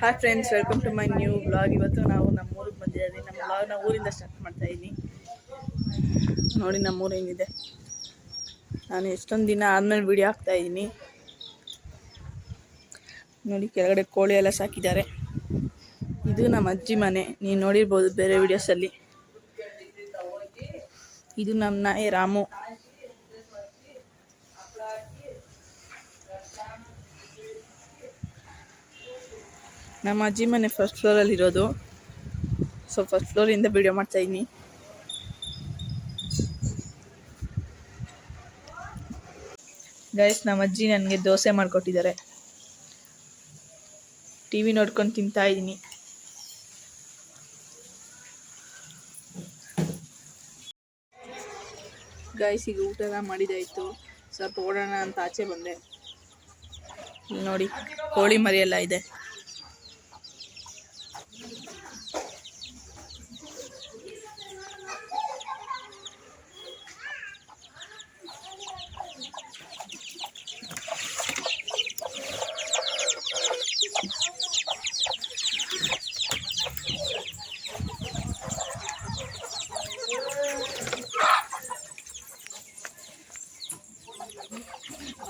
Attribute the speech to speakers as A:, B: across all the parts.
A: Hi friends, welcome to my new vlog. ಇವತ್ತು ನಾವು ನಮ್ಮ ಊರಿಗೆ ಬಂದಿದ್ದೀವಿ. ನಮ್ಮ ವ್ಲಾಗ್ನ ಊರಿಂದ ಸ್ಟಾರ್ಟ್ ಮಾಡ್ತಾ ಇದ್ದೀನಿ. ನೋಡಿ ನಮ್ಮೂರು ಹೆಂಗಿದೆ. ನಾನು ಎಷ್ಟೊಂದು ದಿನ ಆದಮೇಲೆ ವಿಡಿಯೋ ಹಾಕ್ತಾ ಇದ್ದೀನಿ. ನೋಡಿ ಕೆಳಗಡೆ ಕೋಳಿ ಎಲ್ಲ ಸಾಕಿದ್ದಾರೆ. ಇದು ನಮ್ಮ ಅಜ್ಜಿ ಮನೆ, ನೀವು ನೋಡಿರ್ಬೋದು ಬೇರೆ ವಿಡಿಯೋಸಲ್ಲಿ. ಇದು ನಮ್ಮ ನಾಯಿ ರಾಮು. ನಮ್ಮ ಅಜ್ಜಿ ಮನೆ ಫಸ್ಟ್ ಫ್ಲೋರಲ್ಲಿ ಇರೋದು. ಸೊ ಫಸ್ಟ್ ಫ್ಲೋರಿಂದ ವಿಡಿಯೋ ಮಾಡ್ತಾ ಇದ್ದೀನಿ. ಗೈಸ್, ನಮ್ಮ ಅಜ್ಜಿ ನನಗೆ ದೋಸೆ ಮಾಡಿಕೊಟ್ಟಿದ್ದಾರೆ. ಟಿವಿ ನೋಡ್ಕೊಂಡು ತಿಂತಾ ಇದ್ದೀನಿ. ಗೈಸ್, ಈಗ ಊಟ ಎಲ್ಲ ಮಾಡಿದಾಯಿತು. ಸ್ವಲ್ಪ ಓಡೋಣ ಅಂತ ಆಚೆ ಬಂದೆ. ಇಲ್ಲಿ ನೋಡಿ ಕೋಳಿ ಮರಿ ಎಲ್ಲ ಇದೆ.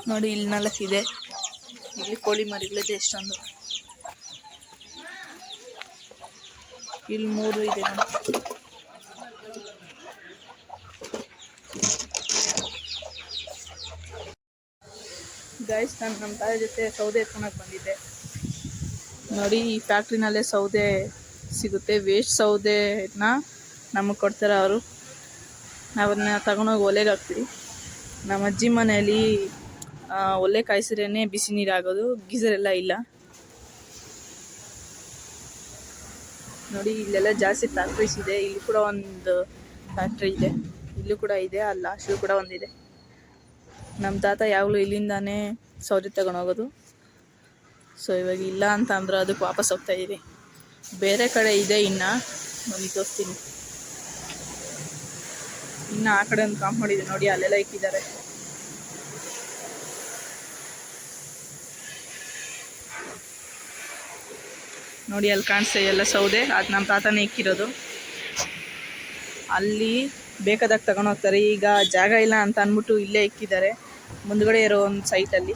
A: ನೋಡಿ ಇಲ್ಲಿ 4 ಇದೆ. ಇಲ್ಲಿ ಕೋಳಿ ಮರಿಗಳಿದೆ ಎಷ್ಟೊಂದು. ಇಲ್ಲಿ 3 ಇದೆ. ಗೈಸ್, ನಾನು ನಮ್ಮ ತಾಯಿ ಜೊತೆ ಸೌದೆ ಎತ್ಕೊಳಕ್ಕೆ ಬಂದಿದ್ದೆ. ನೋಡಿ ಈ ಫ್ಯಾಕ್ಟ್ರಿನಲ್ಲೇ ಸೌದೆ ಸಿಗುತ್ತೆ. ವೇಸ್ಟ್ ಸೌದೆನ ನಮಗೆ ಕೊಡ್ತಾರೆ ಅವರು. ನಾವನ್ನ ತಗೊಂಡೋಗಿ ಒಲೆಗೆ ಹಾಕ್ತೀವಿ. ನಮ್ಮ ಅಜ್ಜಿ ಮನೆಯಲ್ಲಿ ಒಲೆ ಕಾಯಿಸಿದ್ರೇ ಬಿಸಿ ನೀರು ಆಗೋದು. ಗೀಸರ್ ಎಲ್ಲ ಇಲ್ಲ. ನೋಡಿ ಇಲ್ಲೆಲ್ಲ ಜಾಸ್ತಿ ಫ್ಯಾಕ್ಟ್ರೀಸ್ ಇದೆ. ಇಲ್ಲಿ ಕೂಡ ಒಂದು ಫ್ಯಾಕ್ಟ್ರಿ ಇದೆ. ಇಲ್ಲೂ ಕೂಡ ಇದೆ. ಅಲ್ಲಿ ಲಾಸ್ಟು ಕೂಡ ಒಂದಿದೆ. ನಮ್ಮ ತಾತ ಯಾವಾಗಲೂ ಇಲ್ಲಿಂದಾನೇ ಸೌದೆ ತಗೊಂಡೋಗೋದು. ಸೊ ಇವಾಗ ಇಲ್ಲ ಅಂತ ಅಂದ್ರೆ ಅದಕ್ಕೆ ವಾಪಸ್ ಹೋಗ್ತಾ ಇದ್ದೀವಿ. ಬೇರೆ ಕಡೆ ಇದೆ ಇನ್ನು, ನೋಡಿ ತೋರಿಸ್ತೀನಿ. ಇನ್ನು ಆ ಕಡೆ ಒಂದು ಕಾಂಪೌಂಡ್ ಇದೆ ನೋಡಿ, ಅಲ್ಲೆಲ್ಲ ಇಕ್ಕಿದ್ದಾರೆ. ನೋಡಿ ಅಲ್ಲಿ ಕಾಣಿಸ್ತಾ ಎಲ್ಲ ಸೌದೆ, ಅದು ನಮ್ಮ ತಾತನೇ ಇಕ್ಕಿರೋದು. ಅಲ್ಲಿ ಬೇಕಾದಾಗ ತಗೊಂಡೋಗ್ತಾರೆ. ಈಗ ಜಾಗ ಇಲ್ಲ ಅಂತ ಅಂದ್ಬಿಟ್ಟು ಇಲ್ಲೇ ಇಕ್ಕಿದ್ದಾರೆ, ಮುಂದ್ಗಡೆ ಇರೋ ಒಂದು ಸೈಟಲ್ಲಿ.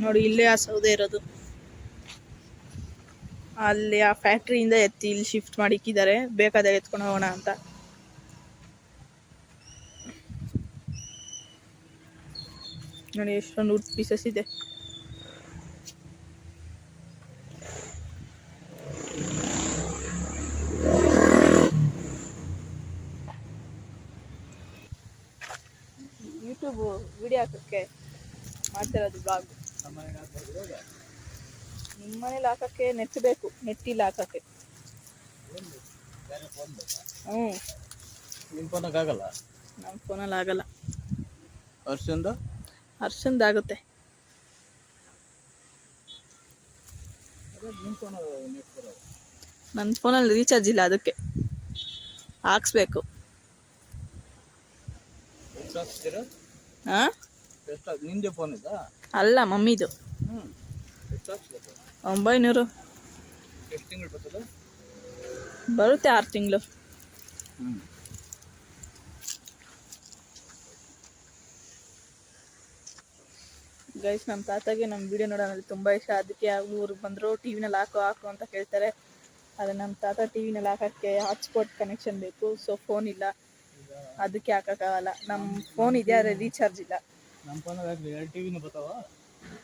A: ನೋಡಿ ಇಲ್ಲೇ ಆ ಸೌದೆ ಇರೋದು. ಅಲ್ಲಿ ಆ ಫ್ಯಾಕ್ಟ್ರಿಯಿಂದ ಎತ್ತಿ ಇಲ್ಲಿ ಶಿಫ್ಟ್ ಮಾಡಿ ಇಕ್ಕಿದ್ದಾರೆ, ಬೇಕಾದಾಗ ಎತ್ಕೊಂಡು ಹೋಗೋಣ ಅಂತ. ನೋಡಿ ಎಷ್ಟೊಂದು ವುಡ್ ಪೀಸಸ್ ಇದೆ. ಯೂಟ್ಯೂಬ್ ವಿಡಿಯೋ ಹಾಕೋಕ್ಕೆ ಮಾಡ್ತಿರೋದು ಬ್ಲಾಗ್. ನಿಮ್ಮ ಮನೇಲಿ ಹಾಕೋಕ್ಕೆ ನೆಟ್ ಬೇಕು, ನೆಟ್ಟಿಲ್ಲ ಹಾಕೋಕ್ಕೆ.
B: ನಿಮ್ಮ ಫೋನಾಗ ಆಗಲ್ಲ?
A: ನಮ್ಮ ಫೋನಲ್ಲಿ ಆಗಲ್ಲ. ಹರ್ಷಂದು ಆಗುತ್ತೆ. ನನ್ನ ಫೋನಲ್ಲಿ ರೀಚಾರ್ಜ್ ಇಲ್ಲ, ಅದಕ್ಕೆ ಹಾಕ್ಸ್ಬೇಕು. ಹಾಂ,
B: ನಿಂದೆ ಫೋನ್ ಇದಾ?
A: ಅಲ್ಲ, ಮಮ್ಮಿದು. 900.
B: ಎಷ್ಟು ತಿಂಗಳು ಬರ್ತದೆ?
A: ಬರುತ್ತೆ 6 ತಿಂಗಳು. ಗೈಸ್, ನಮ್ಮ ತಾತಾಗೆ ನಮ್ಮ ವಿಡಿಯೋ ನೋಡೋಣ ತುಂಬ ಇಷ್ಟ. ಅದಕ್ಕೆ ಯಾವಾಗಲೂ ಊರಿಗೆ ಬಂದರು ಟಿವಿನಲ್ಲಿ ಹಾಕು ಅಂತ ಕೇಳ್ತಾರೆ. ಆದರೆ ನಮ್ಮ ತಾತ ಟಿವಿನಲ್ಲಿ ಹಾಕೋಕ್ಕೆ ಹಾಟ್ಸ್ಪಾಟ್ ಕನೆಕ್ಷನ್ ಬೇಕು. ಸೊ ಫೋನ್ ಇಲ್ಲ, ಅದಕ್ಕೆ ಹಾಕೋಕ್ಕಾಗಲ್ಲ. ನಮ್ಮ ಫೋನ್ ಇದೆ, ಆದರೆ ರೀಚಾರ್ಜ್ ಇಲ್ಲ.
B: ನಮ್ಮ ಫೋನಾಗ 2 ಟಿವಿನೂ ಬರ್ತಾವ.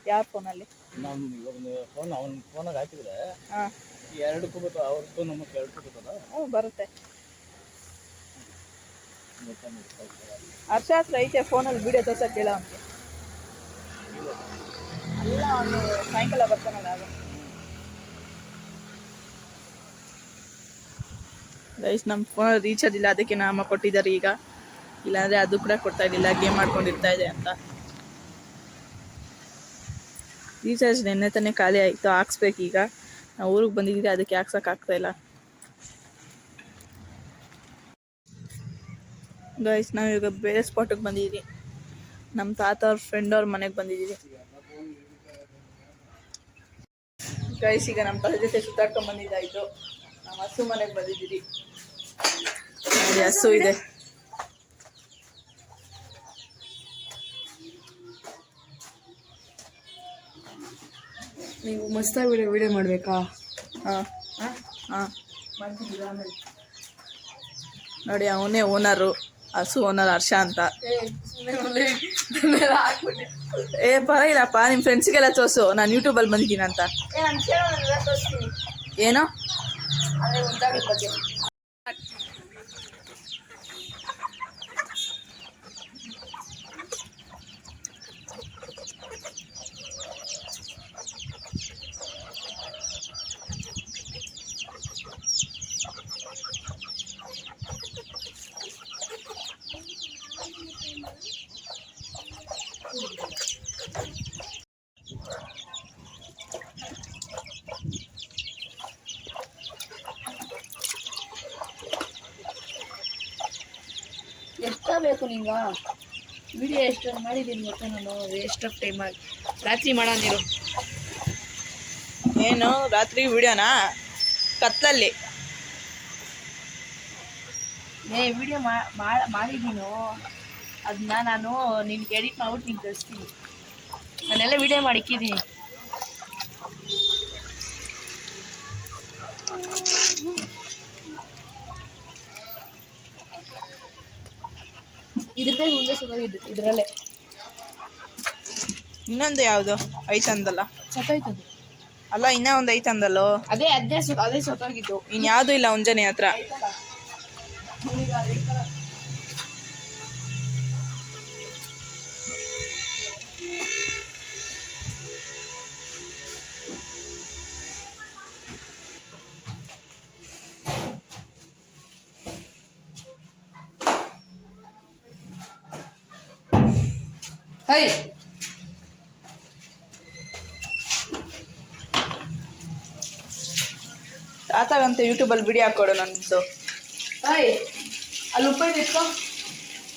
A: ಯಾರ ಫೋನಲ್ಲಿ?
B: ನಮ್ಮ ಇವಾಗ ಫೋನ್ ಅವನ ಫೋನಾಗ ಹಾಕಿದ್ರೆ
A: ಹಾಂ,
B: 2ಕ್ಕೂ ಬರ್ತಾವ. ಅವ್ರದ್ದು ನಮಗೆ 2ಕ್ಕೂ ಬರ್ತದ?
A: ಹ್ಞೂ, ಬರುತ್ತೆ. ಹರ್ಷ ಹತ್ರ ಐತೆ ಫೋನಲ್ಲಿ ವಿಡಿಯೋ ತೋರ್ಸಕ್ಕೆ ಹೇಳ ಅವನಿಗೆ. ಅಲ್ಲ, ಅವನು ಸಾಯಂಕಾಲ ಬರ್ತಾನಲ್ಲ ಅದು. ಗೈಸ್, ನಮ್ಮ ಫೋನಲ್ಲಿ ರೀಚಾರ್ಜ್ ಇಲ್ಲ, ಅದಕ್ಕೆ ನಮ್ಮ ಕೊಟ್ಟಿದ್ದಾರೆ ಈಗ. ಇಲ್ಲಾಂದರೆ ಅದು ಕೂಡ ಕೊಡ್ತಾ ಇರಲಿಲ್ಲ, ಗೇಮ್ ಮಾಡ್ಕೊಂಡಿರ್ತಾ ಇದೆ ಅಂತ. ರೀಚಾರ್ಜ್ ನೆನ್ನೆ ತಾನೇ ಖಾಲಿ ಆಯಿತು, ಹಾಕ್ಸ್ಬೇಕು ಈಗ. ನಾವು ಊರಿಗೆ ಬಂದಿದ್ದೀವಿ, ಅದಕ್ಕೆ ಹಾಕ್ಸೋಕ್ಕಾಗ್ತಾಯಿಲ್ಲ. ಗೈಸ್ ನಾವೀಗ ಬೇರೆ ಸ್ಪಾಟಿಗೆ ಬಂದಿದ್ದೀವಿ. ನಮ್ಮ ತಾತ ಅವ್ರ ಫ್ರೆಂಡ್ ಅವ್ರ ಮನೆಗೆ ಬಂದಿದ್ದೀವಿ ಗೈಸ್. ಈಗ ನಮ್ಮ ತಾತ ಜೊತೆ ಸುತ್ತಾಡ್ಕೊಂಡು ಬಂದಿದ್ದಾಯಿತು. ನಾವು ಹಸು ಮನೆಗೆ ಬಂದಿದ್ದೀವಿ. ನೋಡಿ ಹಸು ಇದೆ.
C: ನೀವು ಮಸ್ತಾಗಿ ವಿಡಿಯೋ ಮಾಡಬೇಕಾ?
A: ಹಾಂ ಹಾಂ ಮಾಡ್ತಿದ್ದೀರಾ ಆಮೇಲೆ. ನೋಡಿ ಅವನೇ ಓನರು, ಹಸು ಓನರ್ ಹರ್ಷ ಅಂತ. ಪರವಾಗಿಲ್ಲಪ್ಪ, ನಿಮ್ಮ ಫ್ರೆಂಡ್ಸಿಗೆಲ್ಲ ತೋರಿಸು ನಾನು ಯೂಟ್ಯೂಬಲ್ಲಿ ಬಂದಿದ್ದೀನಿ ಅಂತ. ಏನೋ
C: ಎಷ್ಟ ಬೇಕು ನಿಂಗ? ವಿಡಿಯೋ ಎಷ್ಟೊಂದು ಮಾಡಿದ್ದೀನಿ ಗೊತ್ತಾ ನಾನು? ವೇಸ್ಟ್ ಆಫ್ ಟೈಮ್ ಆಗಿ ರಾತ್ರಿ ಮಾಡೋದಿರು.
A: ಏನು ರಾತ್ರಿ ವಿಡಿಯೋನಾ? ಕತ್ತಲಲ್ಲಿ
C: ವಿಡಿಯೋ ಮಾಡಿದ್ದೀನು. ಅದನ್ನ ನಾನು ನಿನ್ಗೆ ಎಡಿಟ್ ಮಾಡ್ಬಿಟ್ಟು ನಿಂಗೆ ಕಳಿಸ್ತೀನಿ. ನಾನೆಲ್ಲ ವಿಡಿಯೋ ಮಾಡಿಕ್ಕಿದ್ದೀನಿ. ಇದ್ರದ್ದೇ ಮುಂದೆ ಸುತ್ತಾಗಿದ್ದು ಇದರಲ್ಲೇ.
A: ಇನ್ನೊಂದು ಯಾವುದು ಐತಂದಲ್ಲ?
C: ಸತ್ತೋಯ್ತದು.
A: ಅಲ್ಲ ಇನ್ನೂ ಒಂದು ಐತಂದಲ್ಲೋ?
C: ಅದೇ ಸತ್ತೋಗಿದ್ದು.
A: ಇನ್ಯಾವುದೂ ಇಲ್ಲ ಮುಂಜಾನೆ ಹತ್ರ.
C: ಹೈ
A: ತಾತಾಗಂತ ಯೂಟ್ಯೂಬಲ್ಲಿ ವಿಡಿಯೋ ಹಾಕೊಡು ನನ್ನದು.
C: ಹೈ ಅಲ್ಲಿ ಉಪ್ಪಾಯಿ ಇಟ್ಕೊ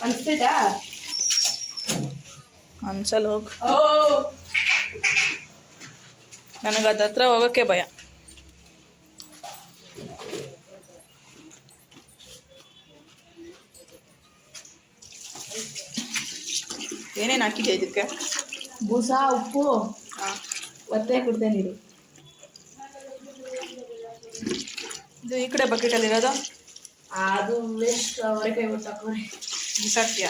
C: ಅನಿಸ್ತೈತಾ?
A: ಅನ್ಸಲ್ ಹೋಗು. ನನಗೆ ಅದ ಹತ್ರ ಹೋಗೋಕ್ಕೆ ಭಯ. ಏನೇನು ಹಾಕಿದ್ಯಾ ಇದಕ್ಕೆ?
C: ಬೂಸ, ಉಪ್ಪು, ಒತ್ತೆ ಕೊಡ್ತೇನೆ ನೀರು.
A: ಇದು ಈ ಕಡೆ ಬಕೆಟಲ್ಲಿ ಇರೋದು?
C: ಅದು ವೇಸ್ಟ್. ಅವರೆಕಾಯಿ ಒಟ್ಟು ಹಾಕೋರಿ
A: ಬಿಸಾಕ್ತೀಯ?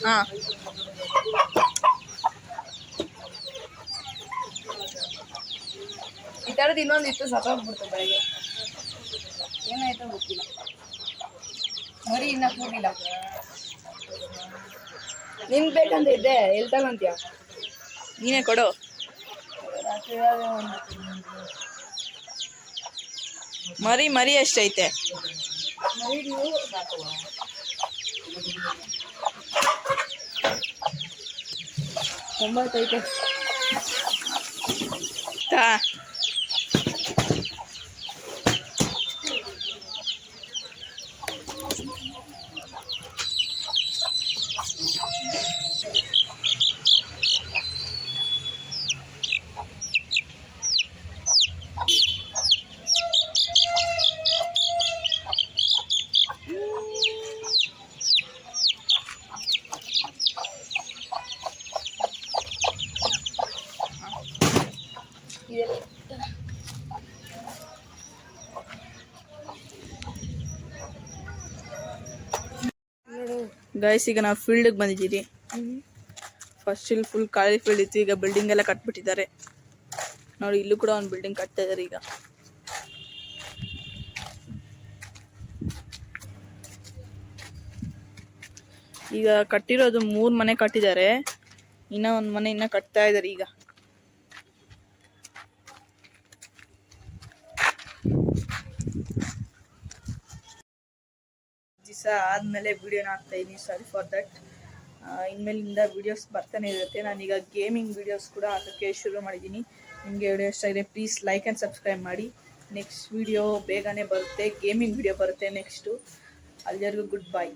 A: ಹಾಂ
C: ಈ ಥರದ್ದು ಇನ್ನೊಂದು ಇತ್ತು, ಸತ್ತೋಗ್ಬಿಡ್ತು ಬೆಳಗ್ಗೆ. ಏನಾಯ್ತೋ ಗೊತ್ತಿಲ್ಲ. ಮರಿ ಇನ್ನ ಕೂಡಿಲ್ಲ. ನಿನ್ಗೆ ಬೇಕಂತ ಇದ್ದೆ, ಎಲ್ಲಿ ತಗೊಂತೀಯ?
A: ನೀನೇ ಕೊಡು. ಮರಿ ಎಷ್ಟೈತೆ?
C: ಒಂಬತ್ತೈತೆ.
A: ತಾ ಗೈಸ್ ಈಗ ನಾವು ಫೀಲ್ಡಿಗೆ ಬಂದಿದ್ದೀವಿ. ಫಸ್ಟ್ ಇಲ್ಲಿ ಫುಲ್ ಖಾಲಿ ಫೀಲ್ಡ್ ಇತ್ತು, ಈಗ ಬಿಲ್ಡಿಂಗ್ ಎಲ್ಲ ಕಟ್ಬಿಟ್ಟಿದ್ದಾರೆ ನೋಡಿ. ಇಲ್ಲೂ ಕೂಡ ಒಂದು ಬಿಲ್ಡಿಂಗ್ ಕಟ್ತಾ ಇದ್ದಾರೆ ಈಗ. ಈಗ ಕಟ್ಟಿರೋದು 3 ಮನೆ ಕಟ್ಟಿದ್ದಾರೆ, ಇನ್ನ ಒಂದು ಮನೆ ಇನ್ನ ಕಟ್ತಾ ಇದ್ದಾರೆ ಈಗ. ದಿವಸ ಆದಮೇಲೆ ವಿಡಿಯೋನ ಹಾಕ್ತಾ ಇದ್ದೀನಿ, ಸಾರಿ ಫಾರ್ ದಟ್. ಇನ್ಮೇಲಿಂದ ವಿಡಿಯೋಸ್ ಬರ್ತಾನೆ ಇರುತ್ತೆ. ನಾನೀಗ ಗೇಮಿಂಗ್ ವಿಡಿಯೋಸ್ ಕೂಡ ಹಾಕೋಕ್ಕೆ ಶುರು ಮಾಡಿದ್ದೀನಿ. ನಿಮಗೆ ವಿಡಿಯೋ ಇಷ್ಟ ಇದೆ ಪ್ಲೀಸ್ ಲೈಕ್ ಆ್ಯಂಡ್ ಸಬ್ಸ್ಕ್ರೈಬ್ ಮಾಡಿ. ನೆಕ್ಸ್ಟ್ ವಿಡಿಯೋ ಬೇಗನೆ ಬರುತ್ತೆ, ಗೇಮಿಂಗ್ ವಿಡಿಯೋ ಬರುತ್ತೆ ನೆಕ್ಸ್ಟು. ಅಲ್ಲಿವರೆಗೂ ಗುಡ್ ಬೈ.